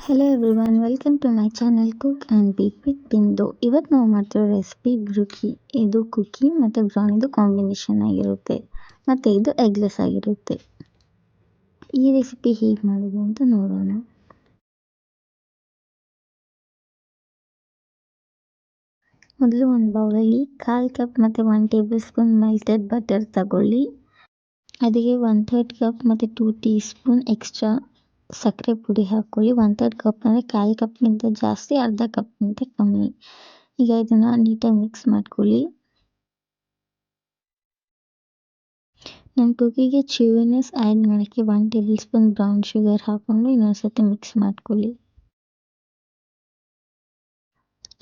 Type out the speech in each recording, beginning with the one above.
Hello everyone, welcome to my channel cook and bake with Bindu. ಇವತ್ತು ನಾವು ಮಾಡ್ತಿರೋ recipe ಬ್ರೂಕಿ. ಇದು ಕುಕ್ಕಿ ಮತ್ತು ಬ್ರೌನಿದು ಕಾಂಬಿನೇಷನ್ ಆಗಿರುತ್ತೆ ಮತ್ತು ಇದು ಎಗ್ಲೆಸ್ ಆಗಿರುತ್ತೆ. ಈ ರೆಸಿಪಿ ಹೇಗೆ ಮಾಡೋದು ಅಂತ ನೋಡೋಣ. ಮೊದಲು ಒಂದು ಬೌಲಲ್ಲಿ 1/4 ಕಪ್ ಮತ್ತು 1 ಟೇಬಲ್ ಸ್ಪೂನ್ ಮೆಲ್ಟೆಡ್ ಬಟರ್ ತಗೊಳ್ಳಿ. ಅದಕ್ಕೆ 1/3 ಕಪ್ ಮತ್ತು 2 ಟೀ ಸ್ಪೂನ್ ಎಕ್ಸ್ಟ್ರಾ ಸಕ್ಕರೆ ಪುಡಿ ಹಾಕ್ಕೊಳ್ಳಿ. 1/3 ಕಪ್ ಅಂದರೆ 1/4 ಕಪ್ಗಿಂತ ಜಾಸ್ತಿ, ಅರ್ಧ ಕಪ್ಗಿಂತ ಕಮ್ಮಿ. ಈಗ ಇದನ್ನು ನೀಟಾಗಿ ಮಿಕ್ಸ್ ಮಾಡ್ಕೊಳ್ಳಿ. ನಮ್ಮ ಕುಕ್ಕಿಗೆ ಚ್ಯೂವಿನೆಸ್ ಆ್ಯಡ್ ಮಾಡೋಕ್ಕೆ 1 ಟೇಬಲ್ ಸ್ಪೂನ್ ಬ್ರೌನ್ ಶುಗರ್ ಹಾಕ್ಕೊಂಡು ಇನ್ನೊಂದ್ಸತಿ ಮಿಕ್ಸ್ ಮಾಡ್ಕೊಳ್ಳಿ.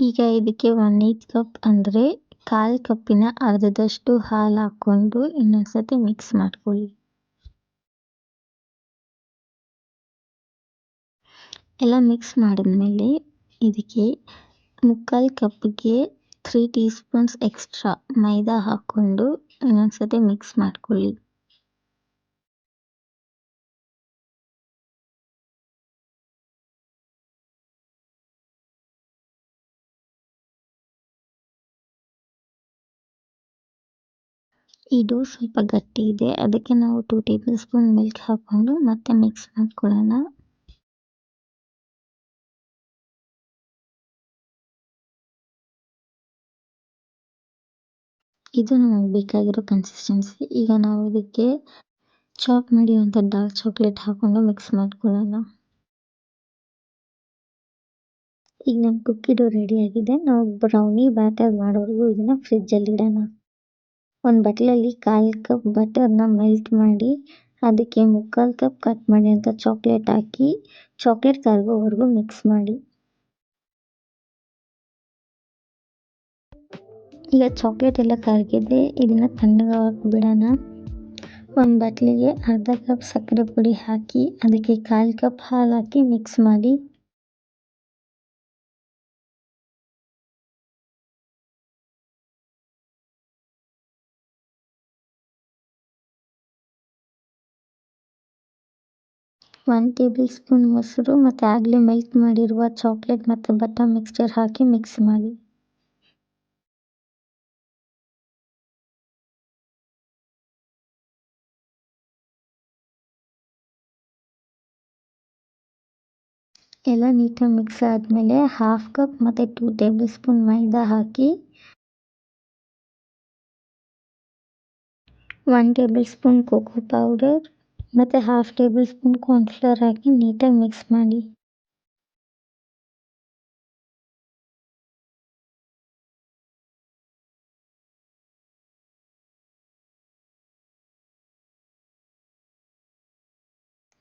ಈಗ ಇದಕ್ಕೆ 1/8 ಕಪ್ ಅಂದರೆ 1/4 ಕಪ್ಪಿನ ಅರ್ಧದಷ್ಟು ಹಾಲು ಹಾಕ್ಕೊಂಡು ಇನ್ನೊಂದ್ಸತಿ ಮಿಕ್ಸ್ ಮಾಡ್ಕೊಳ್ಳಿ. ಎಲ್ಲ ಮಿಕ್ಸ್ ಮಾಡಿದ್ಮೇಲೆ ಇದಕ್ಕೆ 3/4 ಕಪ್ಗೆ 3 ಟೀ ಸ್ಪೂನ್ಸ್ ಎಕ್ಸ್ಟ್ರಾ ಮೈದಾ ಹಾಕ್ಕೊಂಡು ಇನ್ನೊಂದ್ಸತಿ ಮಿಕ್ಸ್ ಮಾಡ್ಕೊಳ್ಳಿ. ಈ ಡೋ ಸ್ವಲ್ಪ ಗಟ್ಟಿ ಇದೆ, ಅದಕ್ಕೆ ನಾವು 2 ಟೇಬಲ್ ಸ್ಪೂನ್ ಮಿಲ್ಕ್ ಹಾಕ್ಕೊಂಡು ಮತ್ತೆ ಮಿಕ್ಸ್ ಮಾಡ್ಕೊಳ್ಳೋಣ. ಇದು ನಮಗೆ ಬೇಕಾಗಿರೋ ಕನ್ಸಿಸ್ಟೆನ್ಸಿ. ಈಗ ನಾವು ಇದಕ್ಕೆ ಚಾಪ್ ಮಾಡಿರುವಂಥ ಡಾರ್ಕ್ ಚಾಕ್ಲೇಟ್ ಹಾಕ್ಕೊಂಡು ಮಿಕ್ಸ್ ಮಾಡ್ಕೊಳ್ಳೋಣ. ಈಗ ನಮ್ಮ ಕುಕ್ಕಿ ಡೋ ರೆಡಿ ಆಗಿದೆ. ನಾವು ಬ್ರೌನಿ ಬ್ಯಾಟರ್ ಮಾಡೋವರೆಗೂ ಇದನ್ನು ಫ್ರಿಜ್ಜಲ್ಲಿ ಇಡೋಣ. ಒಂದು ಬಟ್ಲಲ್ಲಿ 1/4 ಕಪ್ ಬಟರ್ನ ಮೆಲ್ಟ್ ಮಾಡಿ ಅದಕ್ಕೆ 3/4 ಕಪ್ ಕಟ್ ಮಾಡಿರೋಂಥ ಚಾಕ್ಲೇಟ್ ಹಾಕಿ ಚಾಕ್ಲೇಟ್ ಕರಗೋವರೆಗೂ ಮಿಕ್ಸ್ ಮಾಡಿ. ಈಗ ಚಾಕ್ಲೇಟ್ ಎಲ್ಲ ಕರಗಿದೆ, ಇದನ್ನು ತಣ್ಣಗಾಗಕ್ಕೆ ಬಿಡೋಣ. ಒಂದು ಬಟ್ಲಿಗೆ ಅರ್ಧ ಕಪ್ ಸಕ್ಕರೆ ಪುಡಿ ಹಾಕಿ ಅದಕ್ಕೆ 1/4 ಕಪ್ ಹಾಲು ಹಾಕಿ ಮಿಕ್ಸ್ ಮಾಡಿ. ಒಂದು ಟೇಬಲ್ ಸ್ಪೂನ್ ಮೊಸರು ಮತ್ತು ಆಗಲೇ ಮೆಲ್ಟ್ ಮಾಡಿರುವ ಚಾಕ್ಲೇಟ್ ಮತ್ತು ಬಟರ್ ಮಿಕ್ಸ್ಚರ್ ಹಾಕಿ ಮಿಕ್ಸ್ ಮಾಡಿ. ಎಲ್ಲ ನೀಟಾಗಿ ಮಿಕ್ಸ್ ಆದಮೇಲೆ 1/2 ಕಪ್ ಮತ್ತು 2 ಟೇಬಲ್ ಸ್ಪೂನ್ ಮೈದಾ ಹಾಕಿ 1 ಟೇಬಲ್ ಸ್ಪೂನ್ ಕೋಕೋ ಪೌಡರ್ ಮತ್ತು 1/2 ಟೇಬಲ್ ಸ್ಪೂನ್ ಕಾರ್ನ್ಫ್ಲವರ್ ಹಾಕಿ ನೀಟಾಗಿ ಮಿಕ್ಸ್ ಮಾಡಿ.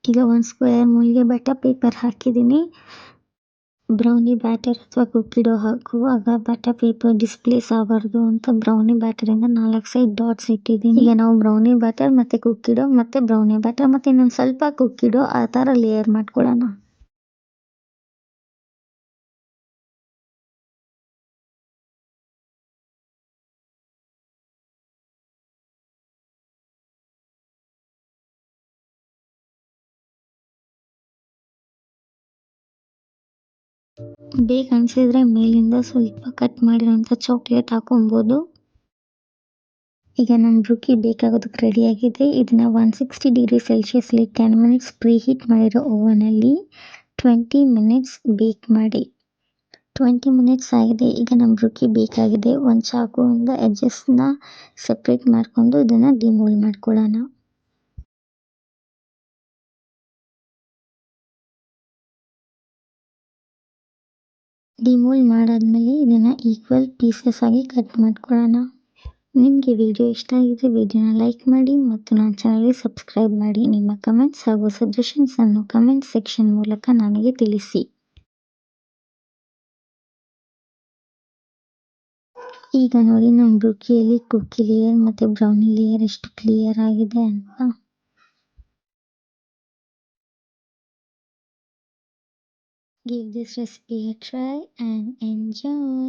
ಈಗ ಒಂದು ಸ್ಕ್ವೇರ್ ಮೂಲ್ಗೆ ಬಟರ್ ಪೇಪರ್ ಹಾಕಿದ್ದೀನಿ. ಬ್ರೌನಿ ಬ್ಯಾಟರ್ ಅಥವಾ ಕುಕ್ಕಿ ಡೋ ಹಾಕುವಾಗ ಬಟರ್ ಪೇಪರ್ ಡಿಸ್ಪ್ಲೇಸ್ ಆಗಬಾರ್ದು ಅಂತ ಬ್ರೌನಿ ಬ್ಯಾಟರಿಂದ 4 ಸೈಡ್ ಡಾಟ್ಸ್ ಇಟ್ಟಿದ್ದೀನಿ. ಈಗ ನಾವು ಬ್ರೌನಿ ಬ್ಯಾಟರ್ ಮತ್ತು ಕುಕ್ಕಿ ಡೋ ಮತ್ತು ಬ್ರೌನಿ ಬ್ಯಾಟರ್ ಮತ್ತು ಇನ್ನೊಂದು ಸ್ವಲ್ಪ ಕುಕ್ಕಿ ಡೋ ಆ ಥರ ಲೇಯರ್ ಮಾಡ್ಕೊಳ್ಳೋಣ. ಬೇಕು ಅನಿಸಿದ್ರೆ ಮೇಲಿಂದ ಸ್ವಲ್ಪ ಕಟ್ ಮಾಡಿರೋಂಥ ಚಾಕ್ಲೇಟ್ ಹಾಕೊಬೋದು. ಈಗ ನಮ್ಮ ಬ್ರೂಕಿ ಬೇಕಾಗೋದಕ್ಕೆ ರೆಡಿಯಾಗಿದೆ. ಇದನ್ನು 160 ಡಿಗ್ರಿ ಸೆಲ್ಸಿಯಸ್ಲಿ 10 ಮಿನಿಟ್ಸ್ ಪ್ರೀ ಹೀಟ್ ಮಾಡಿರೋ ಓವನಲ್ಲಿ 20 ಮಿನಿಟ್ಸ್ ಬೇಕ್ ಮಾಡಿ. 20 ಮಿನಿಟ್ಸ್ ಆಗಿದೆ. ಈಗ ನಮ್ಮ ಬ್ರೂಕಿ ಬೇಕಾಗಿದೆ. ಒಂದು ಚಾಕುವಿಂದ ಎಡ್ಜಸ್ನ ಸಪ್ರೇಟ್ ಮಾಡಿಕೊಂಡು ಇದನ್ನು ಡಿಮೋಲ್ಡ್ ಮಾಡ್ಕೊಳ್ಳೋಣ. ಡಿಮೋಲ್ಡ್ ಮಾಡಾದ್ಮೇಲೆ ಇದನ್ನು ಈಕ್ವಲ್ ಪೀಸಸ್ ಆಗಿ ಕಟ್ ಮಾಡ್ಕೊಳ್ಳೋಣ. ನಿಮಗೆ ವಿಡಿಯೋ ಇಷ್ಟ ಆಗಿದ್ರೆ ವಿಡಿಯೋನ ಲೈಕ್ ಮಾಡಿ ಮತ್ತು ನನ್ನ ಚಾನಲ್ಗೆ ಸಬ್ಸ್ಕ್ರೈಬ್ ಮಾಡಿ. ನಿಮ್ಮ ಕಮೆಂಟ್ಸ್ ಹಾಗೂ ಸಜೆಷನ್ಸನ್ನು ಕಮೆಂಟ್ ಸೆಕ್ಷನ್ ಮೂಲಕ ನನಗೆ ತಿಳಿಸಿ. ಈಗ ನೋಡಿ ನಮ್ಮ ಬ್ರೂಕಿಯಲ್ಲಿ ಕುಕ್ಕಿ ಲೇಯರ್ ಮತ್ತು ಬ್ರೌನಿ ಲೇಯರ್ ಎಷ್ಟು ಕ್ಲಿಯರ್ ಆಗಿದೆ ಅಂತ. Give this recipe a try and enjoy.